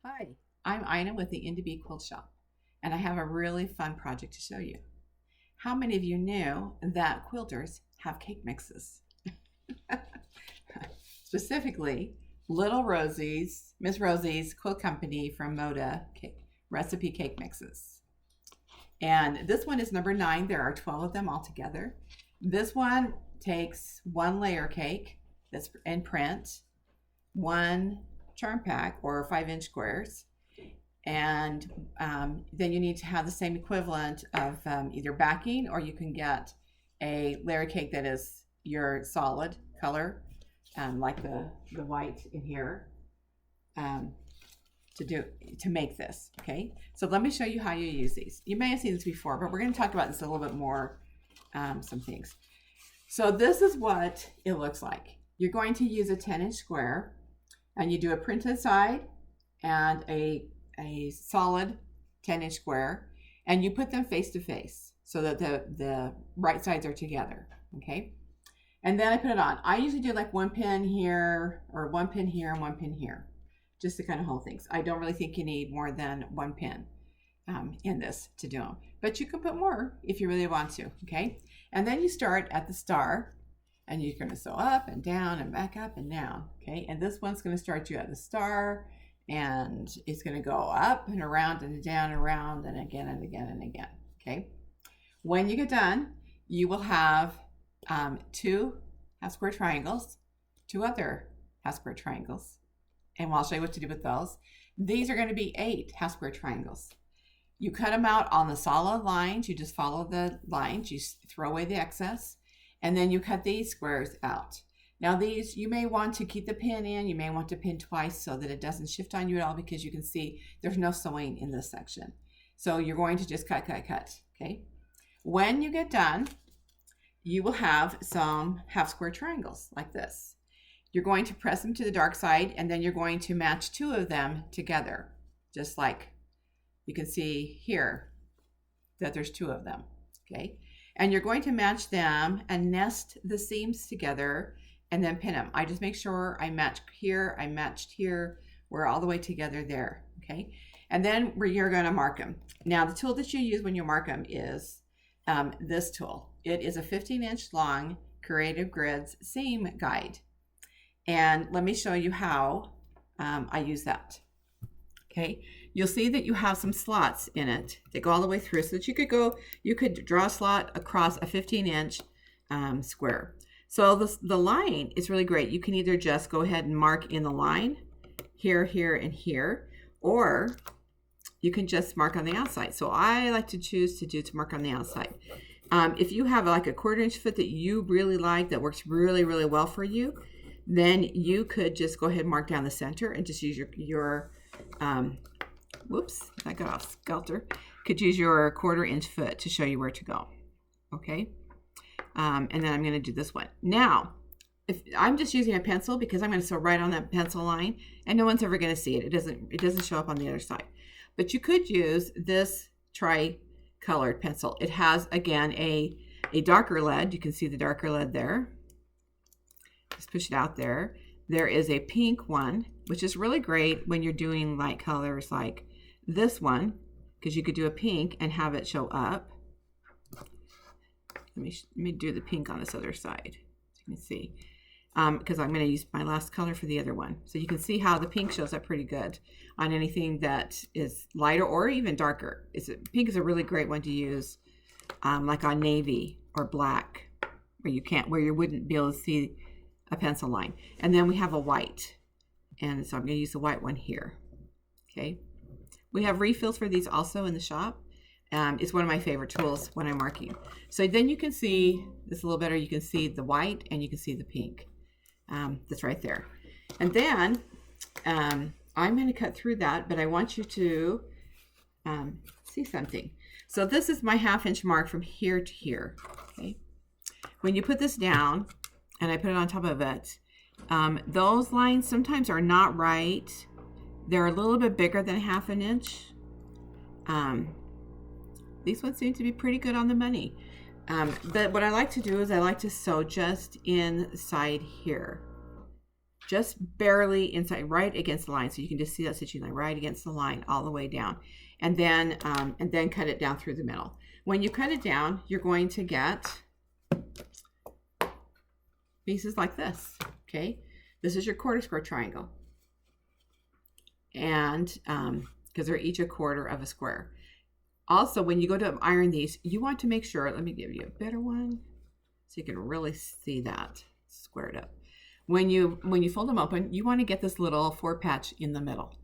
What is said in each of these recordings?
Hi, I'm Ina with the InDe'B Quilt Shop, and I have a really fun project to show you. How many of you knew that quilters have cake mixes? Specifically, Little Rosie's, Miss Rosie's Quilt Company from Moda recipe cake mixes. And this one is number 9. There are 12 of them altogether. This one takes one layer cake that's in print, one charm pack or 5-inch squares, and then you need to have the same equivalent of either backing, or you can get a layer cake that is your solid color, like the white in here, to make this. Okay, so let me show you how you use these. You may have seen this before, but we're going to talk about this a little bit more, some things. So this is what it looks like. You're going to use a 10-inch square, and you do a printed side and a solid 10-inch square, and you put them face to face so that the right sides are together. Okay, and then I put it on. I usually do like one pin here, or one pin here and one pin here, just to kind of hold things. I don't really think you need more than one pin in this to do them, but you can put more if you really want to. Okay, and then you start at the star, and you're going to sew up and down and back up and down. Okay, and this one's going to start you at the star, and it's going to go up and around and down and around and again and again and again. Okay, when you get done, you will have 2 half square triangles, 2 other half square triangles, and I'll show you what to do with those. These are going to be 8 half square triangles. You cut them out on the solid lines. You just follow the lines. You throw away the excess, and then you cut these squares out. Now these, you may want to keep the pin in, you may want to pin twice so that it doesn't shift on you at all, because you can see there's no sewing in this section. So you're going to just cut, okay? When you get done, you will have some half square triangles like this. You're going to press them to the dark side, and then you're going to match 2 of them together, just like you can see here that there's 2 of them, okay? And you're going to match them and nest the seams together and then pin them. I just make sure I match here, I matched here, we're all the way together there, okay? And then you're going to mark them. Now the tool that you use when you mark them is this tool. It is a 15-inch long Creative Grids seam guide. And let me show you how I use that. Okay, you'll see that you have some slots in it that go all the way through, so that you could draw a slot across a 15-inch square. So the line is really great. You can either just go ahead and mark in the line here, here, and here, or you can just mark on the outside. So I like to choose to mark on the outside. If you have like a 1/4-inch foot that you really like, that works really, really well for you, then you could just go ahead and mark down the center and just use your whoops, I got off skelter. Could use your 1/4-inch foot to show you where to go. Okay, and then I'm going to do this one. Now, if I'm just using a pencil, because I'm going to sew right on that pencil line, and no one's ever going to see it. It doesn't show up on the other side. But you could use this tri-colored pencil. It has, again, a darker lead. You can see the darker lead there. Just push it out there. There is a pink one, which is really great when you're doing light colors like this one, because you could do a pink and have it show up. Let me do the pink on this other side, so you can see, because I'm going to use my last color for the other one. So you can see how the pink shows up pretty good on anything that is lighter or even darker. Pink is a really great one to use, like on navy or black, where you wouldn't be able to see a pencil line. And then we have a white, and so I'm going to use the white one here. Okay, we have refills for these also in the shop. It's one of my favorite tools when I'm marking. So then you can see this a little better. You can see the white and you can see the pink. That's right there. And then I'm going to cut through that, but I want you to see something. So this is my 1/2-inch mark from here to here. Okay, when you put this down and I put it on top of it, those lines sometimes are not right. They're a little bit bigger than 1/2 inch. These ones seem to be pretty good on the money. But what I like to do is I like to sew just inside here. just barely inside, right against the line. So you can just see that stitching line right against the line all the way down. And then cut it down through the middle. When you cut it down, you're going to get pieces like this, okay? This is your quarter square triangle. And because they're each a quarter of a square. Also, when you go to iron these, you want to make sure, let me give you a better one so you can really see that squared up. When you fold them open, you want to get this little four patch in the middle.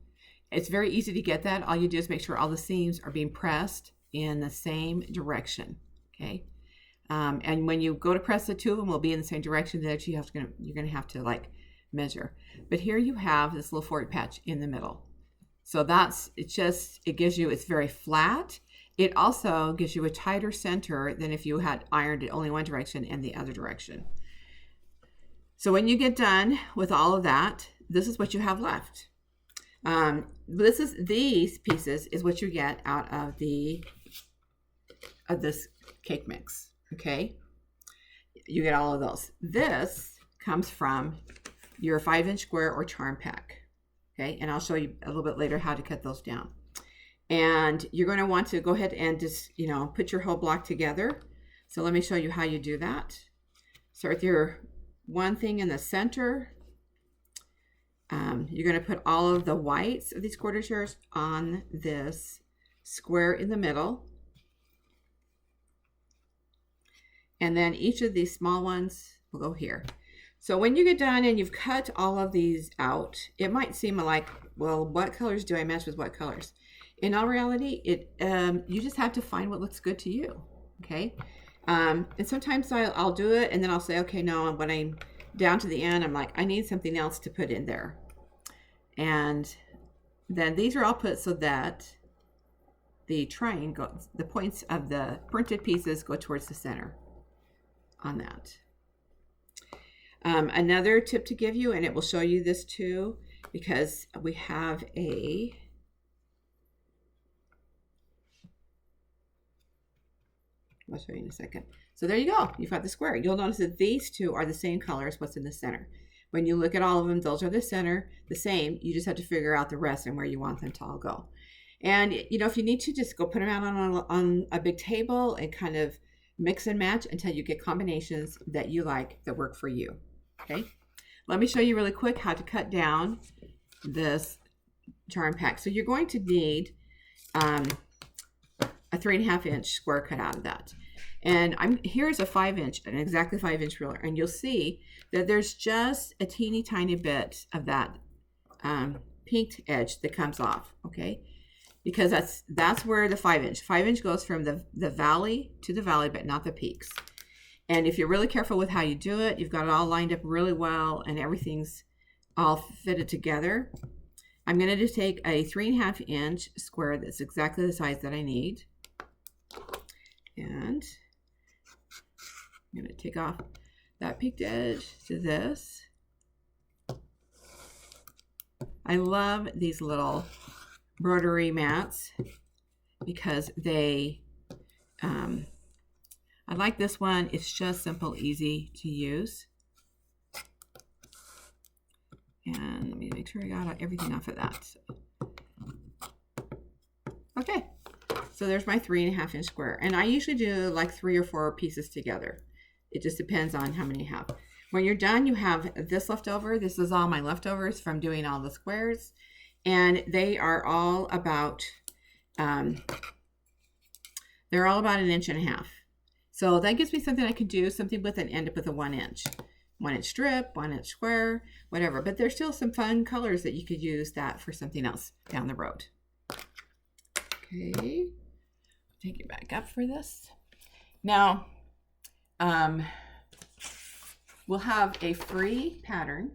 It's very easy to get that. All you do is make sure all the seams are being pressed in the same direction, okay? And when you go to press the two of them, will be in the same direction that you're gonna have to like measure. But here you have this little forward patch in the middle. So it gives you, it's very flat. It also gives you a tighter center than if you had ironed it only one direction and the other direction. So when you get done with all of that, this is what you have left. These pieces is what you get out of this cake mix, okay? You get all of those. This comes from your 5-inch square or charm pack, okay? And I'll show you a little bit later how to cut those down. And you're going to want to go ahead and just, put your whole block together. So let me show you how you do that. Start with your one thing in the center. You're going to put all of the whites of these quarter squares on this square in the middle. And then each of these small ones will go here. So when you get done and you've cut all of these out, it might seem like, well, what colors do I match with what colors? In all reality, you just have to find what looks good to you, okay? And sometimes I'll do it and then I'll say, okay, no, when I'm down to the end, I'm like, I need something else to put in there. And then these are all put so that the triangle, the points of the printed pieces go towards the center on that. Another tip to give you, and it will show you this too, because we have I'll show you in a second. So there you go. You've got the square. You'll notice that these two are the same color as what's in the center. When you look at all of them, those are the center, the same. You just have to figure out the rest and where you want them to all go. And, if you need to, just go put them out on a big table and kind of mix and match until you get combinations that you like that work for you. Okay. Let me show you really quick how to cut down this charm pack. So you're going to need a 3.5-inch square cut out of that. And here's a 5-inch, an exactly 5-inch ruler, and you'll see that there's just a teeny tiny bit of that pinked edge that comes off, okay? Because that's where the 5-inch goes from the valley to the valley, but not the peaks. And if you're really careful with how you do it, you've got it all lined up really well and everything's all fitted together. I'm going to just take a 3.5-inch square that's exactly the size that I need. And I'm going to take off that peaked edge to this. I love these little embroidery mats because I like this one. It's just simple, easy to use. And let me make sure I got everything off of that. Okay, so there's my 3.5-inch square. And I usually do like 3 or 4 pieces together. It just depends on how many you have. When you're done, you have this left over. This is all my leftovers from doing all the squares. And they are all about, they're all about 1.5 inches. So that gives me something I can do, something with and end up with a 1-inch. 1-inch strip, 1-inch square, whatever. But there's still some fun colors that you could use that for something else down the road. Okay, take it back up for this. Now, we'll have a free pattern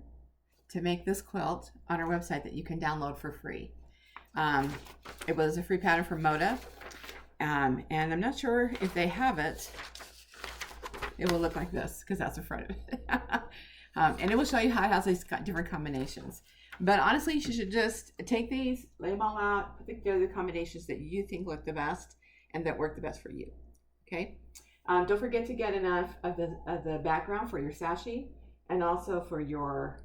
to make this quilt on our website that you can download for free. It was a free pattern from Moda, and I'm not sure if they have it. It will look like this because that's the front of it. And it will show you how it has these different combinations. But honestly, you should just take these, lay them all out, put together the combinations that you think look the best and that work the best for you. Okay. Don't forget to get enough of the background for your sashi and also for your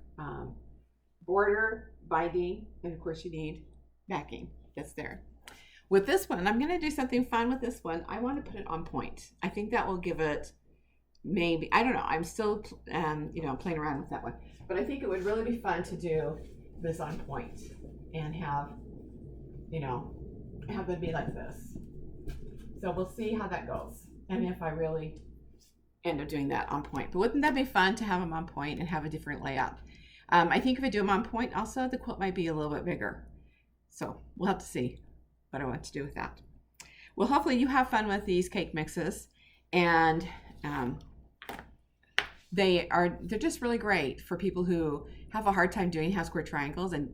border, binding, and of course you need backing. That's there. With this one, I'm going to do something fun with this one. I want to put it on point. I think that will give it maybe, I don't know. I'm still, you know, playing around with that one. But I think it would really be fun to do this on point and have, you know, have them be like this. So we'll see how that goes. And if I really end up doing that on point. But wouldn't that be fun to have them on point and have a different layout? I think if I do them on point, also the quilt might be a little bit bigger. So we'll have to see what I want to do with that. Well, hopefully you have fun with these cake mixes, and they're just really great for people who have a hard time doing half square triangles, and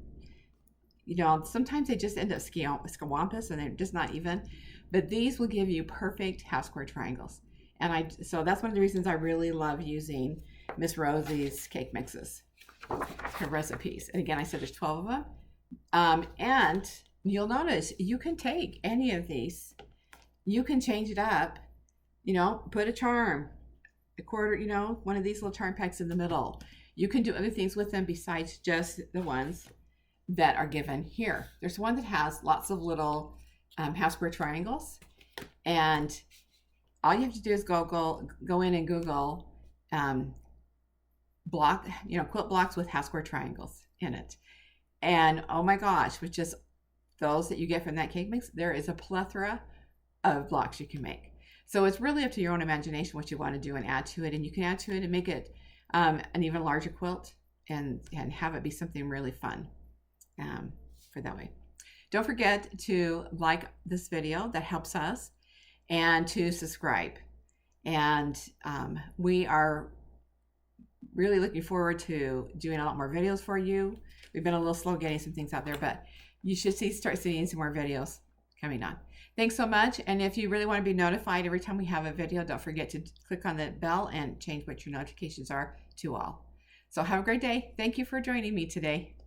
you know, sometimes they just end up scawampus and they're just not even, but these will give you perfect half square triangles. And so that's one of the reasons I really love using Miss Rosie's cake mixes, her recipes. And again, I said there's 12 of them. And you'll notice you can take any of these, you can change it up, you know, put a charm, a quarter, you know, one of these little charm packs in the middle. You can do other things with them besides just the ones that are given here. There's one that has lots of little half square triangles, and all you have to do is go in and Google quilt blocks with half square triangles in it. And oh my gosh, with just those that you get from that cake mix, there is a plethora of blocks you can make. So it's really up to your own imagination what you want to do and add to it. And you can add to it and make it an even larger quilt and have it be something really fun for that way. Don't forget to like this video, that helps us, and to subscribe. And we are really looking forward to doing a lot more videos for you. We've been a little slow getting some things out there, but you should start seeing some more videos coming on. Thanks so much. And if you really want to be notified every time we have a video, don't forget to click on the bell and change what your notifications are to all. So have a great day. Thank you for joining me today.